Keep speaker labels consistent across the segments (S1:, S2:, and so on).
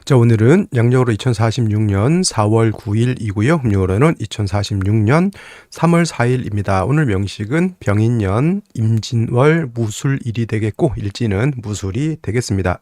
S1: 자, 오늘은 양력으로 2046년 4월 9일이고요. 음력으로는 2046년 3월 4일입니다. 오늘 명식은 병인년, 임진월, 무술일이 되겠고 일지는 무술이 되겠습니다.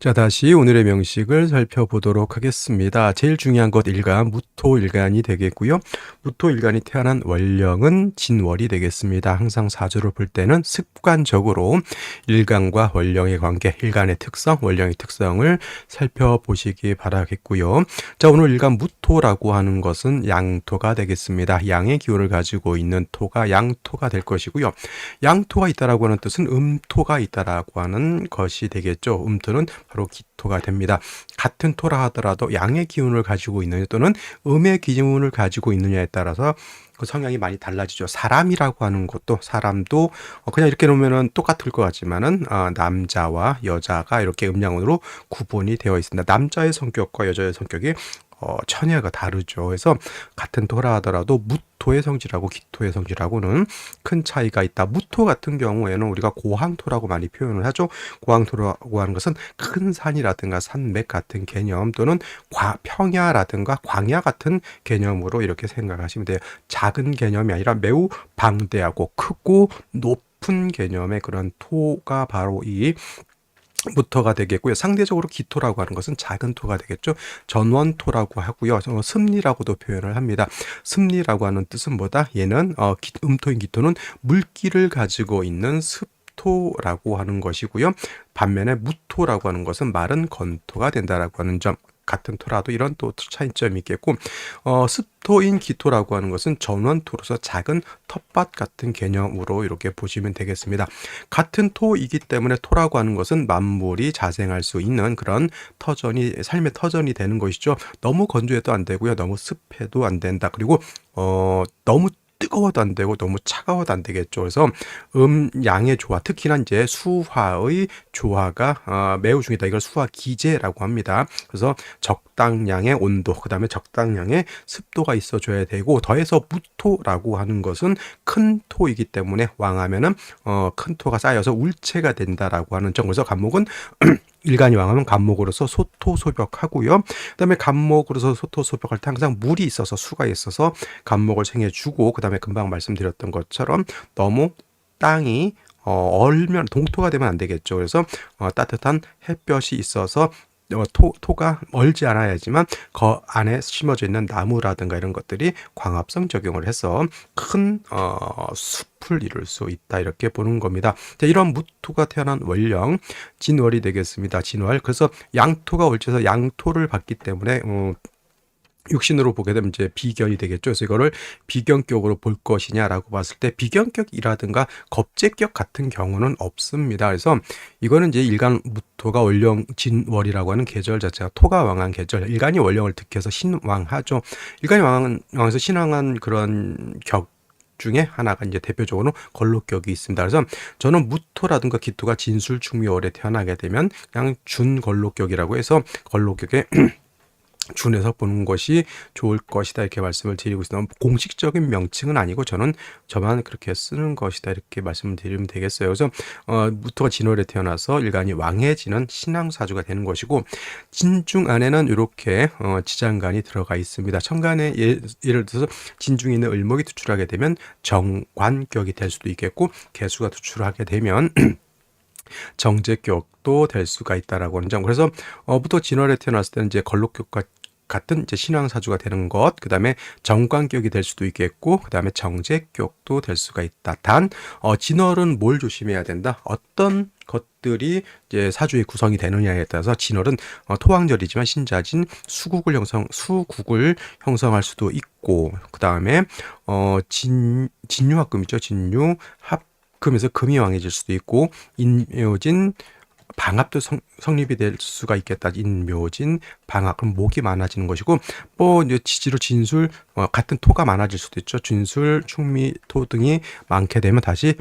S1: 자, 다시 오늘의 명식을 살펴보도록 하겠습니다. 제일 중요한 것 일간, 무토일간이 되겠고요. 무토일간이 태어난 월령은 진월이 되겠습니다. 항상 사주를 볼 때는 습관적으로 일간과 월령의 관계, 일간의 특성, 월령의 특성을 살펴보시기 바라겠고요. 자, 오늘 일간 무토라고 하는 것은 양토가 되겠습니다. 양의 기운을 가지고 있는 토가 양토가 될 것이고요. 양토가 있다라고 하는 뜻은 음토가 있다라고 하는 것이 되겠죠. 음토는 바로 기토가 됩니다. 같은 토라 하더라도 양의 기운을 가지고 있느냐 또는 음의 기운을 가지고 있느냐에 따라서 그 성향이 많이 달라지죠. 사람이라고 하는 것도 사람도 그냥 이렇게 놓으면 똑같을 것 같지만은 남자와 여자가 이렇게 음양으로 구분이 되어 있습니다. 남자의 성격과 여자의 성격이 천야가 다르죠. 그래서 같은 토라 하더라도 무토의 성질하고 기토의 성질하고는 큰 차이가 있다. 무토 같은 경우에는 우리가 고항토라고 많이 표현을 하죠. 고항토라고 하는 것은 큰 산이라든가 산맥 같은 개념 또는 평야라든가 광야 같은 개념으로 이렇게 생각하시면 돼요. 작은 개념이 아니라 매우 방대하고 크고 높은 개념의 그런 토가 바로 이 무토가 되겠고요. 상대적으로 기토라고 하는 것은 작은 토가 되겠죠. 전원토라고 하고요. 습리라고도 표현을 합니다. 습리라고 하는 뜻은 뭐다? 얘는 음토인 기토는 물기를 가지고 있는 습토라고 하는 것이고요. 반면에 무토라고 하는 것은 마른 건토가 된다라고 하는 점. 같은 토라도 이런 또 차이점이 있겠고 습토인 기토라고 하는 것은 전원토로서 작은 텃밭 같은 개념으로 이렇게 보시면 되겠습니다. 같은 토이기 때문에 토라고 하는 것은 만물이 자생할 수 있는 그런 삶의 터전이 되는 것이죠. 너무 건조해도 안 되고요. 너무 습해도 안 된다. 그리고 너무 뜨거워도 안 되고 너무 차가워도 안 되겠죠. 그래서 양의 조화, 특히나 이제 수화의 조화가 매우 중요하다. 이걸 수화 기제라고 합니다. 그래서 적당량의 온도, 그 다음에 적당량의 습도가 있어줘야 되고 더해서 무토라고 하는 것은 큰 토이기 때문에 왕하면은 큰 토가 쌓여서 울체가 된다라고 하는 점. 그래서 간목은 일간이 왕하면 간목으로서 소토소벽하고요. 그다음에 간목으로서 소토소벽할 때 항상 물이 있어서 수가 있어서 간목을 생해주고 그다음에 금방 말씀드렸던 것처럼 너무 땅이 얼면 동토가 되면 안 되겠죠. 그래서 따뜻한 햇볕이 있어서 토가 얼지 않아야지만 그 안에 심어져 있는 나무라든가 이런 것들이 광합성 적용을 해서 큰 숲을 이룰 수 있다 이렇게 보는 겁니다. 자, 이런 무토가 태어난 월령 진월이 되겠습니다. 진월. 그래서 양토가 월지에서 양토를 받기 때문에 육신으로 보게 되면 이제 비견이 되겠죠. 그래서 이거를 비견격으로 볼 것이냐라고 봤을 때 비견격이라든가 겁재격 같은 경우는 없습니다. 그래서 이거는 이제 일간 무토가 월령 진월이라고 하는 계절 자체가 토가 왕한 계절, 일간이 월령을 득해서 신왕하죠. 일간이 왕에서 신왕한 그런 격 중에 하나가 이제 대표적으로 걸록격이 있습니다. 그래서 저는 무토라든가 기토가 진술충묘월에 태어나게 되면 그냥 준걸록격이라고 해서 걸록격에 준에서 보는 것이 좋을 것이다 이렇게 말씀을 드리고 있습니다. 공식적인 명칭은 아니고 저만 그렇게 쓰는 것이다 이렇게 말씀을 드리면 되겠어요. 그래서 무토가 진월에 태어나서 일간이 왕해지는 신앙사주가 되는 것이고 진중 안에는 이렇게 지장간이 들어가 있습니다. 천간에 예를 들어서 진중에 있는 을목이 투출하게 되면 정관격이 될 수도 있겠고 개수가 투출하게 되면 정제격도 될 수가 있다라고 하는 점. 그래서 부터 진월에 태어났을 때는 이제 걸록격과 같은 이제 신앙사주가 되는 것, 그 다음에 정관격이 될 수도 있겠고, 그 다음에 정제격도 될 수가 있다. 단 진월은 뭘 조심해야 된다? 어떤 것들이 이제 사주의 구성이 되느냐에 따라서 진월은 토왕절이지만 신자진 수국을 형성할 수도 있고, 그 다음에 진유합금이죠. 진유합 금에서 금이 왕해질 수도 있고 인묘진 방합도 성립이 될 수가 있겠다. 인묘진 방합 그럼 목이 많아지는 것이고 이제 지지로 진술 같은 토가 많아질 수도 있죠. 진술 충미 토 등이 많게 되면 다시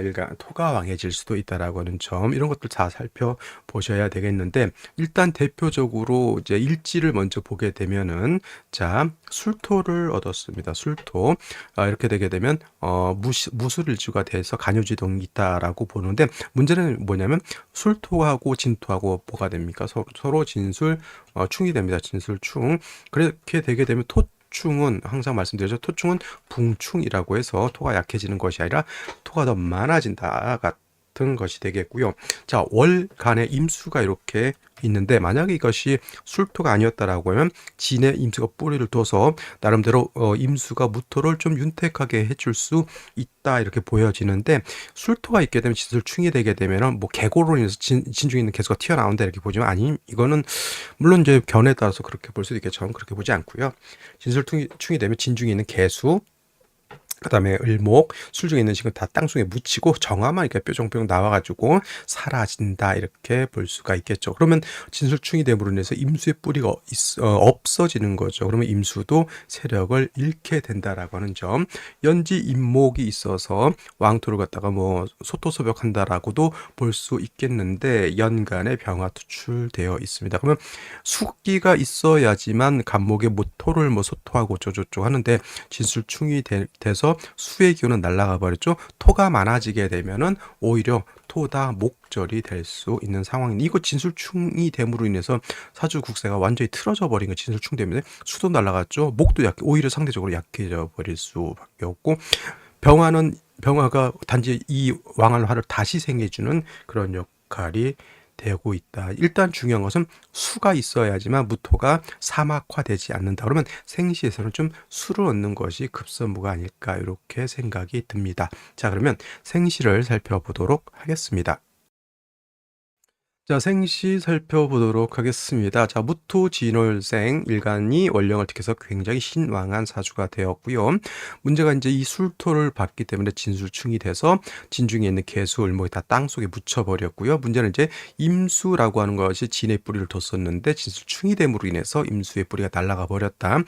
S1: 일간 토가 왕해질 수도 있다라고 하는 점 이런 것들 다 살펴보셔야 되겠는데 일단 대표적으로 이제 일지를 먼저 보게 되면은 자 술토를 얻었습니다. 술토 이렇게 되게 되면 무술일주가 돼서 간요지동이 있다라고 보는데 문제는 뭐냐면 술 술토하고 진토하고 뭐가 됩니까? 서로 진술 충이 됩니다. 진술충. 그렇게 되게 되면 토충은 항상 말씀드렸죠. 토충은 붕충이라고 해서 토가 약해지는 것이 아니라 토가 더 많아진다 같은 것이 되겠고요. 자, 월간에 임수가 이렇게 있는데 만약에 이것이 술토가 아니었다라고 하면 진에 임수가 뿌리를 둬서 나름대로 임수가 무토를 좀 윤택하게 해줄 수 있다 이렇게 보여지는데, 술토가 있게 되면 진술충이 되게 되면은 뭐 계고로 인해서 진중에 있는 개수가 튀어나온다 이렇게 보지만, 아니 이거는 물론 이제 견에 따라서 그렇게 볼 수도 있겠죠. 저는 그렇게 보지 않고요. 진술충이 되면 진중에 있는 개수, 그다음에 을목, 술중에 있는 식은 다 땅속에 묻히고 정화만 이렇게 뾰족뾰족 나와가지고 사라진다 이렇게 볼 수가 있겠죠. 그러면 진술충이 됨으로 인해서 임수의 뿌리가 없어지는 거죠. 그러면 임수도 세력을 잃게 된다라고 하는 점. 연지 임목이 있어서 왕토를 갖다가 뭐 소토소벽한다라고도 볼 수 있겠는데 연간에 병화 투출되어 있습니다. 그러면 수기가 있어야지만 간목에 모토를 뭐 소토하고 저저쪽 하는데 진술충이 돼서 수의 기운은 날아가 버렸죠. 토가 많아지게 되면은 오히려 토다 목절이 될 수 있는 상황인데, 이거 진술충이 됨으로 인해서 사주 국세가 완전히 틀어져 버린 거. 진술충 때문에 수도 날아갔죠. 목도 오히려 상대적으로 약해져 버릴 수밖에 없고, 병화가 단지 이 왕활화를 다시 생해주는 그런 역할이 되고 있다. 일단 중요한 것은 수가 있어야지만 무토가 사막화되지 않는다. 그러면 생시에서는 좀 수를 얻는 것이 급선무가 아닐까 이렇게 생각이 듭니다. 자, 그러면 생시를 살펴보도록 하겠습니다. 자, 생시 살펴보도록 하겠습니다. 자, 무토진월생 일간이 원령을 택해서 굉장히 신왕한 사주가 되었고요. 문제가 이제 이 술토를 받기 때문에 진술충이 돼서 진중에 있는 개수, 을목이 다 땅속에 묻혀버렸고요. 문제는 이제 임수라고 하는 것이 진의 뿌리를 뒀었는데 진술충이 됨으로 인해서 임수의 뿌리가 날아가 버렸다.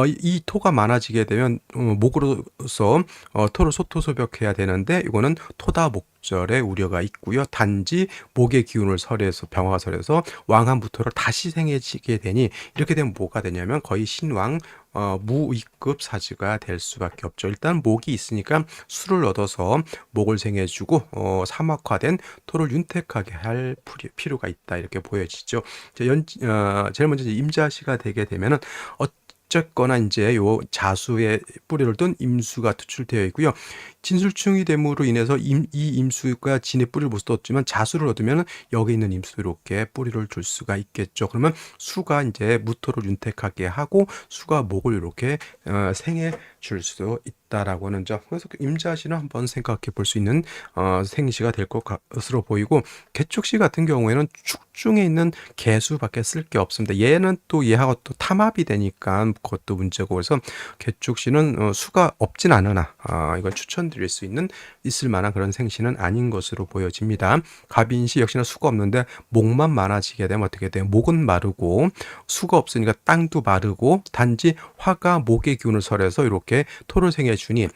S1: 이 토가 많아지게 되면 목으로서 토를 소토소벽해야 되는데 이거는 토다 목절의 우려가 있고요. 단지 목의 기운을 설해서 병화가 설해서 왕한부토를 다시 생해지게 되니, 이렇게 되면 뭐가 되냐면 거의 신왕 무위급 사주가 될 수밖에 없죠. 일단 목이 있으니까 수를 얻어서 목을 생해주고 사막화된 토를 윤택하게 할 필요가 있다 이렇게 보여지죠. 제일 먼저 임자시가 되게 되면은 어쨌거나 이제 요 자수의 뿌리를 둔 임수가 투출되어 있고요. 진술충이 됨으로 인해서 이 임수가 진의 뿌리를 못 얻지만 자수를 얻으면 여기 있는 임수도 이렇게 뿌리를 줄 수가 있겠죠. 그러면 수가 이제 무토를 윤택하게 하고 수가 목을 이렇게 생해 줄 수도 있다라고 하는 점. 그래서 임자시는 한번 생각해 볼 수 있는 생시가 될 것으로 보이고, 개축시 같은 경우에는 축중에 있는 개수밖에 쓸 게 없습니다. 얘는 또 얘하고 또 탐합이 되니까 그것도 문제고, 그래서 개축시는 수가 없진 않으나 이걸 추천드릴 수 있을 만한 그런 생시는 아닌 것으로 보여집니다. 갑인시 역시나 수가 없는데 목만 많아지게 되면 어떻게 돼요? 목은 마르고 수가 없으니까 땅도 마르고, 단지 화가 목의 기운을 설해서 이렇게 토를 생해주니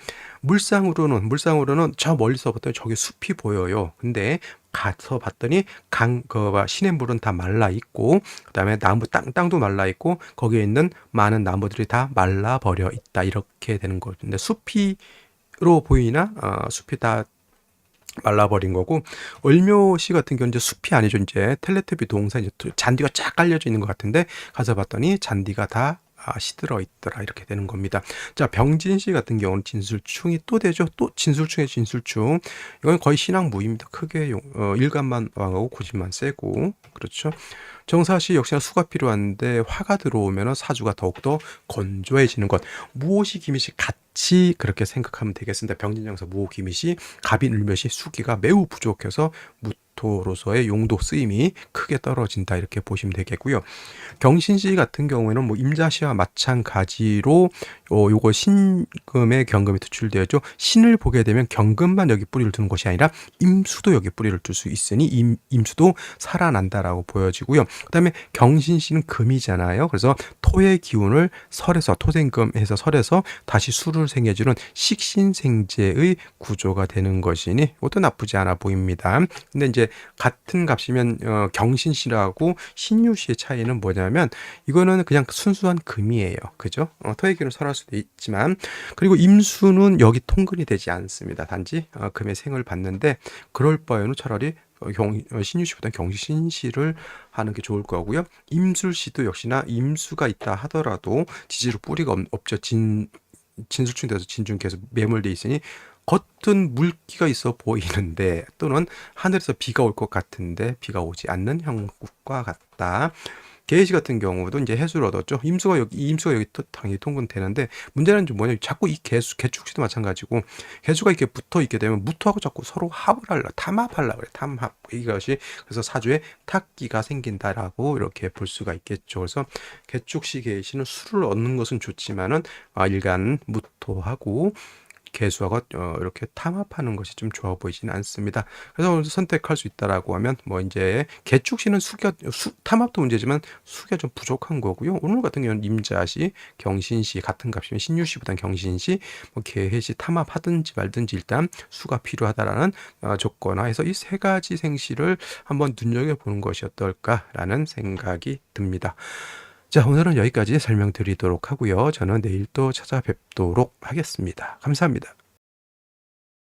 S1: 물상으로는 저 멀리서 봤더니 저기 숲이 보여요. 근데 가서 봤더니 시냇물은 다 말라 있고, 그다음에 땅도 말라 있고, 거기에 있는 많은 나무들이 다 말라 버려 있다 이렇게 되는 거죠. 근데 숲이로 보이나 숲이 다 말라버린 거고, 을묘시 같은 경우는 이제 숲이 아니죠. 이제 텔레토비 동사 이제 잔디가 쫙 깔려져 있는 것 같은데 가서 봤더니 잔디가 다 시들어 있더라 이렇게 되는 겁니다. 자, 병진시 같은 경우는 진술충이 또 되죠. 또 진술충의 진술충. 이건 거의 신앙무입니다. 크게 일간만 왕하고 고집만 세고, 그렇죠. 정사시 역시나 수가 필요한데 화가 들어오면 사주가 더욱더 건조해지는 것. 무오시 기미시 같이 그렇게 생각하면 되겠습니다. 병진정사 무오 기미시 갑인 을묘시 수기가 매우 부족해서 무토로서의 용도 쓰임이 크게 떨어진다 이렇게 보시면 되겠고요. 경신시 같은 경우에는 뭐 임자시와 마찬가지로 요거 신금의 경금이 투출되었죠. 신을 보게 되면 경금만 여기 뿌리를 두는 것이 아니라 임수도 여기 뿌리를 둘 수 있으니 임수도 살아난다라고 보여지고요. 그다음에 경신시는 금이잖아요. 그래서 토의 기운을 설해서 토생금해서 설해서 다시 수를 생해주는 식신생재의 구조가 되는 것이니 이것도 나쁘지 않아 보입니다. 근데 이제 같은 값이면 경신시라고 신유시의 차이는 뭐냐면 이거는 그냥 순수한 금이에요. 그죠? 토의 기운을 설할 수도 있지만, 그리고 임수는 여기 통근이 되지 않습니다. 단지 금의 생을 받는데, 그럴 바에는 차라리 신유시보다는 경신시를 하는 게 좋을 거고요. 임술시도 역시나 임수가 있다 하더라도 지지로 뿌리가 없죠. 진술충돼서 진중 계속 매몰돼 있으니 겉은 물기가 있어 보이는데 또는 하늘에서 비가 올 것 같은데 비가 오지 않는 형국과 같다. 계시 같은 경우도 이제 해수를 얻었죠. 임수가 여기 또 당연히 통근되는데 문제는 좀 뭐냐면 자꾸 이 개축시도 마찬가지고 개수가 이렇게 붙어 있게 되면 무토하고 자꾸 서로 합을 탐합하려 그래. 탐합. 이것이 그래서 사주에 탁기가 생긴다라고 이렇게 볼 수가 있겠죠. 그래서 개축시 계시는 수를 얻는 것은 좋지만은 일간 무토하고 개수하고 이렇게 탐합하는 것이 좀 좋아 보이지는 않습니다. 그래서 선택할 수 있다라고 하면 뭐 이제 개축시는 탐합도 문제지만 수가 좀 부족한 거고요. 오늘 같은 경우는 임자시, 경신시 같은 값이면 신유시보다는 경신시, 뭐 개해시 탐합하든지 말든지 일단 수가 필요하다라는 조건하에서 이 세 가지 생시를 한번 눈여겨보는 것이 어떨까라는 생각이 듭니다. 자, 오늘은 여기까지 설명드리도록 하고요. 저는 내일 또 찾아뵙도록 하겠습니다. 감사합니다.